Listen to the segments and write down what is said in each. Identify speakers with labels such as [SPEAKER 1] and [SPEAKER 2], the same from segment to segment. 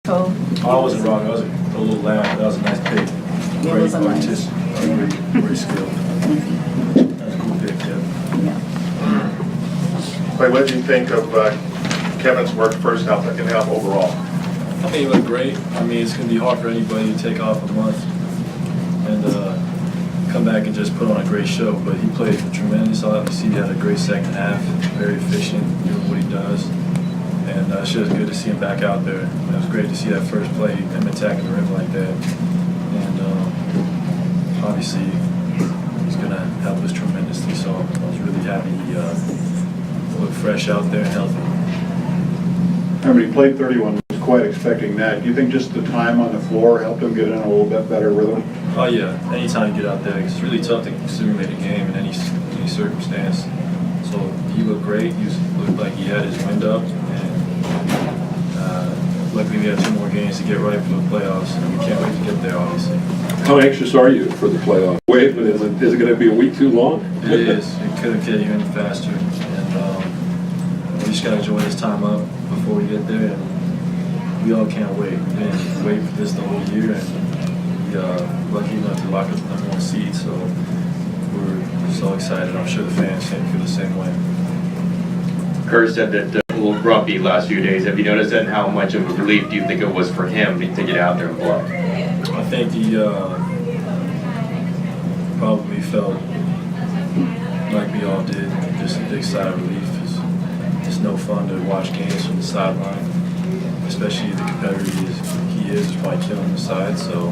[SPEAKER 1] Cole?
[SPEAKER 2] I wasn't wrong. That was a little loud. That was a nice pick.
[SPEAKER 1] Yeah, it was a nice.
[SPEAKER 2] Artistic. Great skill. That was a cool pick, yeah.
[SPEAKER 3] Klay, what did you think of Kevin's work first half, second half overall?
[SPEAKER 2] I think he looked great. I mean, it's going to be hard for anybody to take off a month and come back and just put on a great show. But he played tremendous. Obviously, he had a great second half, very efficient, doing what he does. And it's just good to see him back out there. It was great to see that first play, him attacking the rim like that. And obviously, he's going to help us tremendously. So I was really happy he looked fresh out there and healthy.
[SPEAKER 4] I mean, he played 31, was quite expecting that. Do you think just the time on the floor helped him get in a little bit better rhythm?
[SPEAKER 2] Oh yeah, anytime you get out there, it's really tough to simulate a game in any circumstance. So he looked great. He looked like he had his wind up, and luckily we have 2 more games to get right for the playoffs, and we can't wait to get there, obviously.
[SPEAKER 5] How anxious are you for the playoff? Wait, but is it going to be a week too long?
[SPEAKER 2] It is. It could get even faster, and we just got to enjoy this time up before we get there, and we all can't wait. We've been waiting for this the whole year, and we're lucky enough to lock up the #1 seed, so we're so excited. I'm sure the fans feel the same way.
[SPEAKER 6] Kerr said that a little grumpy last few days. Have you noticed that, and how much of a relief do you think it was for him to get out there and play?
[SPEAKER 2] I think he probably felt like we all did, just a big sigh of relief. It's no fun to watch games from the sideline, especially the competitor he is probably killing the side. So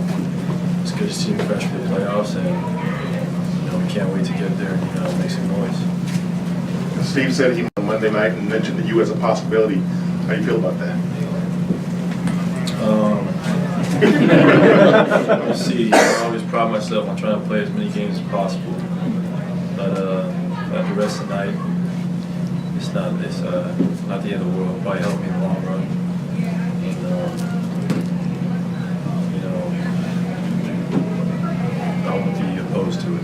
[SPEAKER 2] it's good to see him fresh for the playoffs, and we can't wait to get there and make some noise.
[SPEAKER 3] Steve said he on Monday night and mentioned you as a possibility. How do you feel about that?
[SPEAKER 2] We'll see. I always pride myself on trying to play as many games as possible, but at the rest of the night, it's not the end of the world. It'll probably help me in the long run. And, I won't be opposed to it.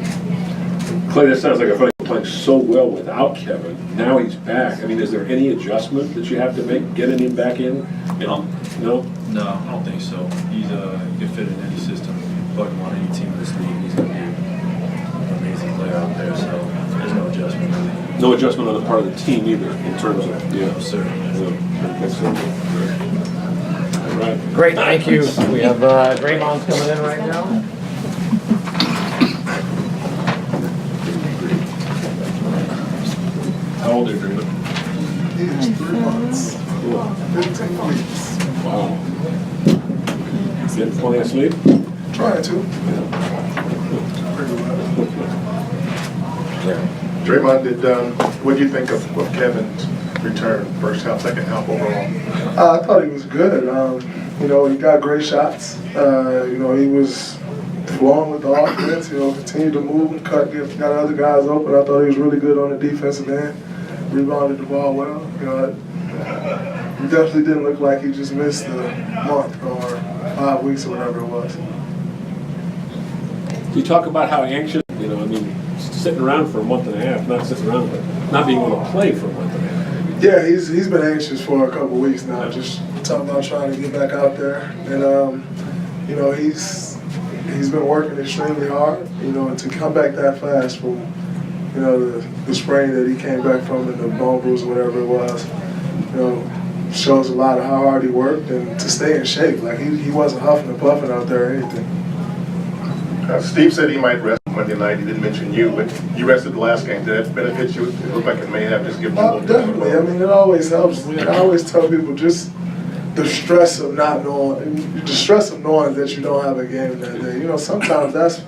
[SPEAKER 5] Klay, that sounds like a funny playing so well without Kevin. Now he's back. I mean, is there any adjustment that you have to make getting him back in? No?
[SPEAKER 2] No, I don't think so. He can fit in any system. Plug him on any team in this league. He's going to be an amazing player out there. So there's no adjustment really.
[SPEAKER 5] No adjustment on the part of the team either, in terms of
[SPEAKER 2] No, sir.
[SPEAKER 5] All right.
[SPEAKER 7] Great, thank you. We have Draymond coming in right now.
[SPEAKER 4] How old are you, Drew?
[SPEAKER 8] He's 3 months. 15 weeks.
[SPEAKER 5] Wow. Getting plenty of sleep?
[SPEAKER 8] Trying to. Pretty well.
[SPEAKER 3] Draymond, what do you think of Kevin's return, first half, second half overall?
[SPEAKER 8] I thought he was good. He got great shots. He was flowing with the offense. Continued to move and got other guys open. I thought he was really good on the defensive end. Rebounded the ball well. He definitely didn't look like he just missed a month or 5 weeks or whatever it was.
[SPEAKER 5] You talk about how anxious, sitting around for a month and a half, not sitting around, but not being able to play for a month and a half.
[SPEAKER 8] Yeah, he's been anxious for a couple weeks now, just talking about trying to get back out there. And, he's been working extremely hard, and to come back that fast from, the sprain that he came back from and the bone bruise or whatever it was, shows a lot of how hard he worked and to stay in shape. Like, he wasn't huffing and puffing out there or anything.
[SPEAKER 3] Steve said he might rest Monday night. He didn't mention you, but you rested the last game. Did that benefit you? It looked like it may have just given you a little bit.
[SPEAKER 8] Definitely. I mean, it always helps. I always tell people just the stress of not knowing, the stress of knowing that you don't have a game that day. Sometimes that's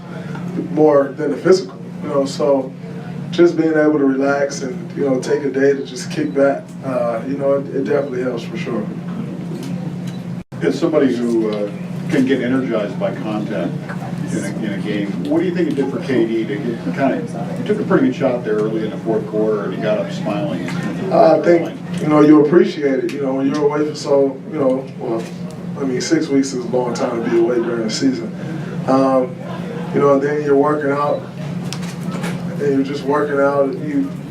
[SPEAKER 8] more than the physical. So just being able to relax and take a day to just kick back, it definitely helps for sure.
[SPEAKER 4] As somebody who can get energized by contact in a game, what do you think it did for KD to get he took a pretty good shot there early in the fourth quarter and he got up smiling?
[SPEAKER 8] I think, you appreciate it, when you're away for 6 weeks is a long time to be away during the season. Then you're working out, and you're just working out,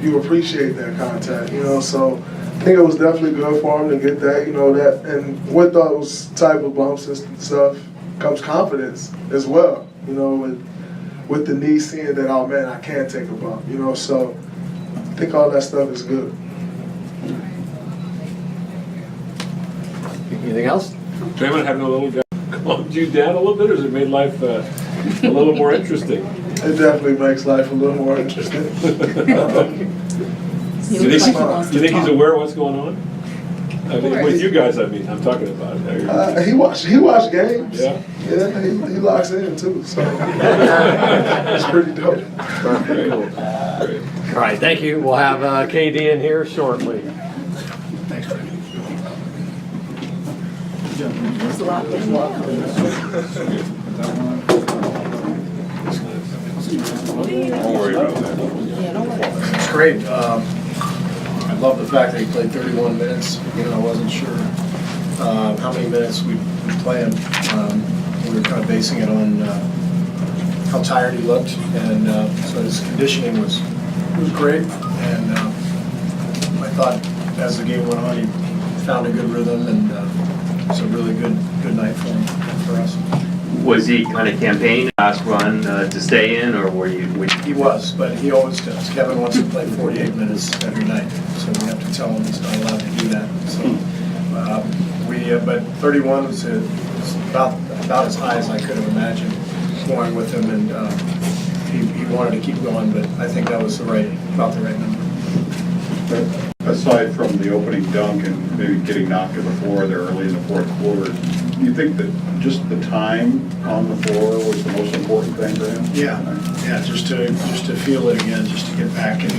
[SPEAKER 8] you appreciate that contact, so think it was definitely good for him to get that, that, and with those type of bumps and stuff comes confidence as well, with the knee seeing that, oh man, I can take a bump, so I think all that stuff is good.
[SPEAKER 7] Anything else?
[SPEAKER 5] Draymond having a little calmed you down a little bit, or has it made life a little more interesting?
[SPEAKER 8] It definitely makes life a little more interesting.
[SPEAKER 5] Do you think he's aware of what's going on? I mean, with you guys, I'm talking about.
[SPEAKER 8] He watched games.
[SPEAKER 5] Yeah.
[SPEAKER 8] Yeah, he locks in too, so it's pretty dope.
[SPEAKER 5] Great.
[SPEAKER 7] All right, thank you. We'll have KD in here shortly.
[SPEAKER 8] Thanks, Brady.
[SPEAKER 1] Don't worry about that. It's great. I love the fact that he played 31 minutes. I wasn't sure how many minutes we'd play him. We were kind of basing it on how tired he looked, and so his conditioning was great. And I thought as the game went on, he found a good rhythm, and it's a really good night for him, for us.
[SPEAKER 6] Was he kind of campaigning last run to stay in, or were you?
[SPEAKER 1] He was, but he always does. Kevin wants to play 48 minutes every night, so we have to tell him he's not allowed to do that. So but 31 was about as high as I could have imagined going with him, and he wanted to keep going, but I think that was about the right number.
[SPEAKER 4] Aside from the opening dunk and maybe getting knocked to the floor there early in the fourth quarter, do you think that just the time on the floor was the most important thing for him?
[SPEAKER 1] Yeah, just to feel it again, just to get back and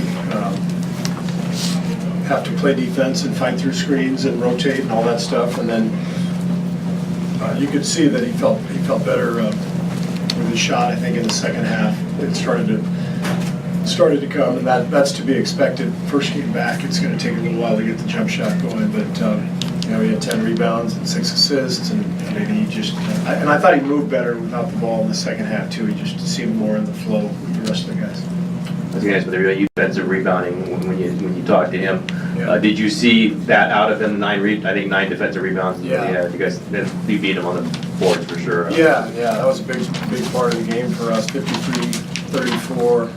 [SPEAKER 1] have to play defense and fight through screens and rotate and all that stuff, and then you could see that he felt better with his shot. I think in the second half it started to come, and that's to be expected. First game back, it's going to take a little while to get the jump shot going, but he had 10 rebounds and 6 assists, and he just and I thought he moved better without the ball in the second half too. He just seemed more in the flow with the rest of the guys.
[SPEAKER 6] I was going to ask, with the defensive rebounding, when you talked to him,
[SPEAKER 1] Yeah.
[SPEAKER 6] did you see that out of him? 9 defensive rebounds.
[SPEAKER 1] Yeah.
[SPEAKER 6] You guys beat him on the boards for sure.
[SPEAKER 1] Yeah, that was a big part of the game for us. 53-34.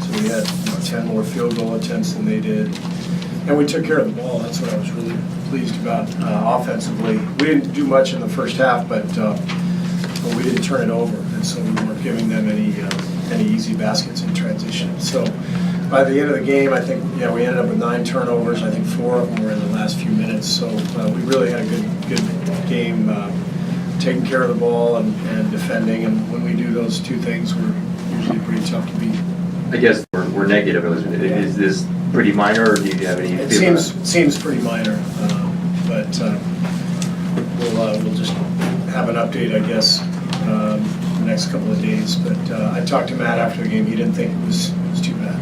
[SPEAKER 1] So we had 10 more field goal attempts than they did, and we took care of the ball. That's what I was really pleased about offensively. We didn't do much in the first half, but we didn't turn it over, and so we weren't giving them any easy baskets in transition. So by the end of the game, I think we ended up with 9 turnovers. I think 4 of them were in the last few minutes. So we really had a good game, taking care of the ball and defending. And when we do those two things, we're usually pretty tough to beat.
[SPEAKER 6] I guess we're negative. Is this pretty minor, or do you have any?
[SPEAKER 1] It seems pretty minor, but we'll just have an update, I guess, the next couple of days. But I talked to Matt after the game. He didn't think it was too bad.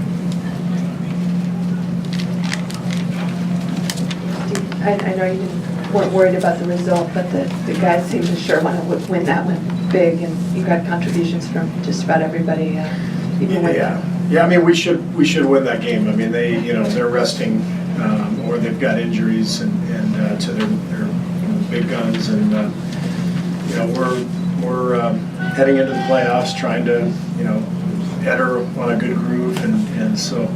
[SPEAKER 9] I know you weren't worried about the result, but the guys seem to sure want to win that one big, and you got contributions from just about everybody.
[SPEAKER 1] Yeah. I mean, we should win that game. I mean, they're resting, or they've got injuries, and to their big guns, and we're heading into the playoffs, trying to enter on a good groove, and so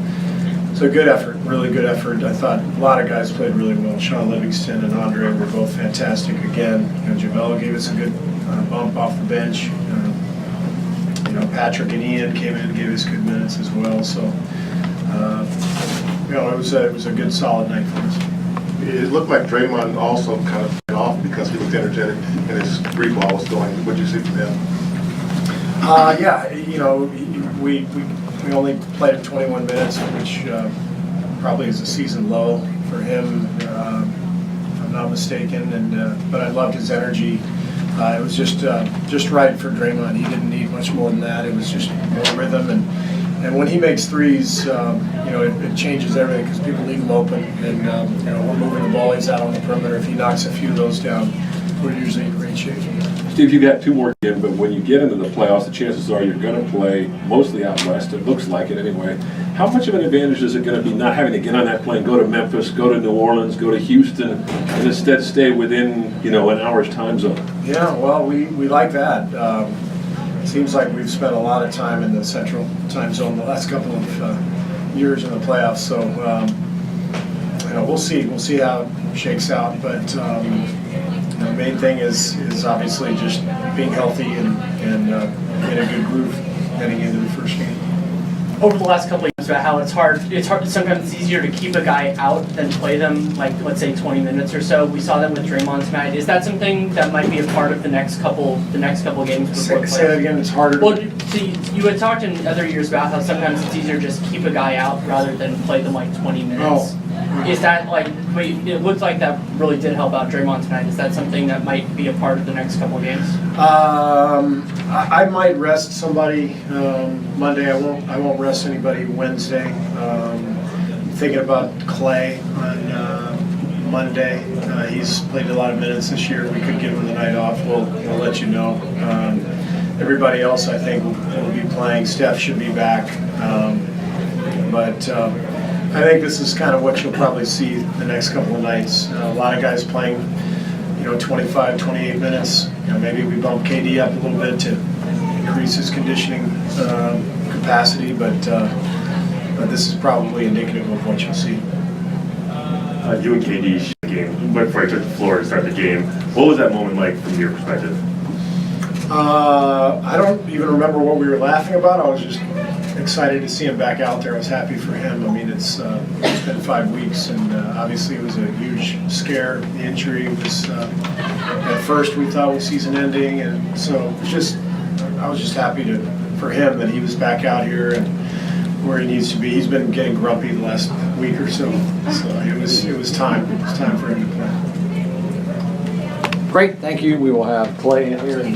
[SPEAKER 1] a good effort, really good effort. I thought a lot of guys played really well. Sean Livingston and Andre were both fantastic again. JaVale gave us a good bump off the bench. Patrick and Ian came in and gave us good minutes as well. So, it was a good, solid night for us.
[SPEAKER 3] It looked like Draymond also kind of went off because he looked energetic and his three ball was going. What did you see from him?
[SPEAKER 1] We only played 21 minutes, which probably is a season low for him, if I'm not mistaken. But I loved his energy. It was just right for Draymond. He didn't need much more than that. It was just more rhythm, and when he makes threes, it changes everything because people leave him open, and we're moving the ball. He's out on the perimeter. If he knocks a few of those down, we're usually in great shape.
[SPEAKER 5] Steve, you got 2 more games, but when you get into the playoffs, the chances are you're going to play mostly out west. It looks like it anyway. How much of an advantage is it going to be not having to get on that plane, go to Memphis, go to New Orleans, go to Houston, and instead stay within, an hour's time zone?
[SPEAKER 1] Yeah, well, we like that. It seems like we've spent a lot of time in the central time zone the last couple of years in the playoffs. So, we'll see. We'll see how it shakes out. But the main thing is obviously just being healthy and in a good groove heading into the first game.
[SPEAKER 10] Over the last couple of years, about how it's hard. Sometimes it's easier to keep a guy out than play them, like let's say 20 minutes or so. We saw that with Draymond tonight. Is that something that might be a part of the next couple games before the
[SPEAKER 1] Say that again. It's harder.
[SPEAKER 10] Well, see, you had talked in other years about how sometimes it's easier to just keep a guy out rather than play them like 20 minutes. Is that it looked like that really did help out Draymond tonight. Is that something that might be a part of the next couple of games?
[SPEAKER 1] I might rest somebody Monday. I won't rest anybody Wednesday. Thinking about Klay on Monday. He's played a lot of minutes this year. We could give him the night off. We'll let you know. Everybody else, I think, will be playing. Steph should be back. But I think this is kind of what you'll probably see the next couple of nights. A lot of guys playing, 25, 28 minutes. Maybe we bump KD up a little bit to increase his conditioning capacity, but this is probably indicative of what you'll see.
[SPEAKER 11] You and KD game went before you took the floor to start the game. What was that moment like from your perspective?
[SPEAKER 1] I don't even remember what we were laughing about. I was just excited to see him back out there. I was happy for him. I mean, it's been 5 weeks, and obviously it was a huge scare. The injury was at first we thought was season ending, and so I was just happy for him that he was back out here and where he needs to be. He's been getting grumpy the last week or so, so it was time. It was time for him to play.
[SPEAKER 7] Great, thank you. We will have Klay in here in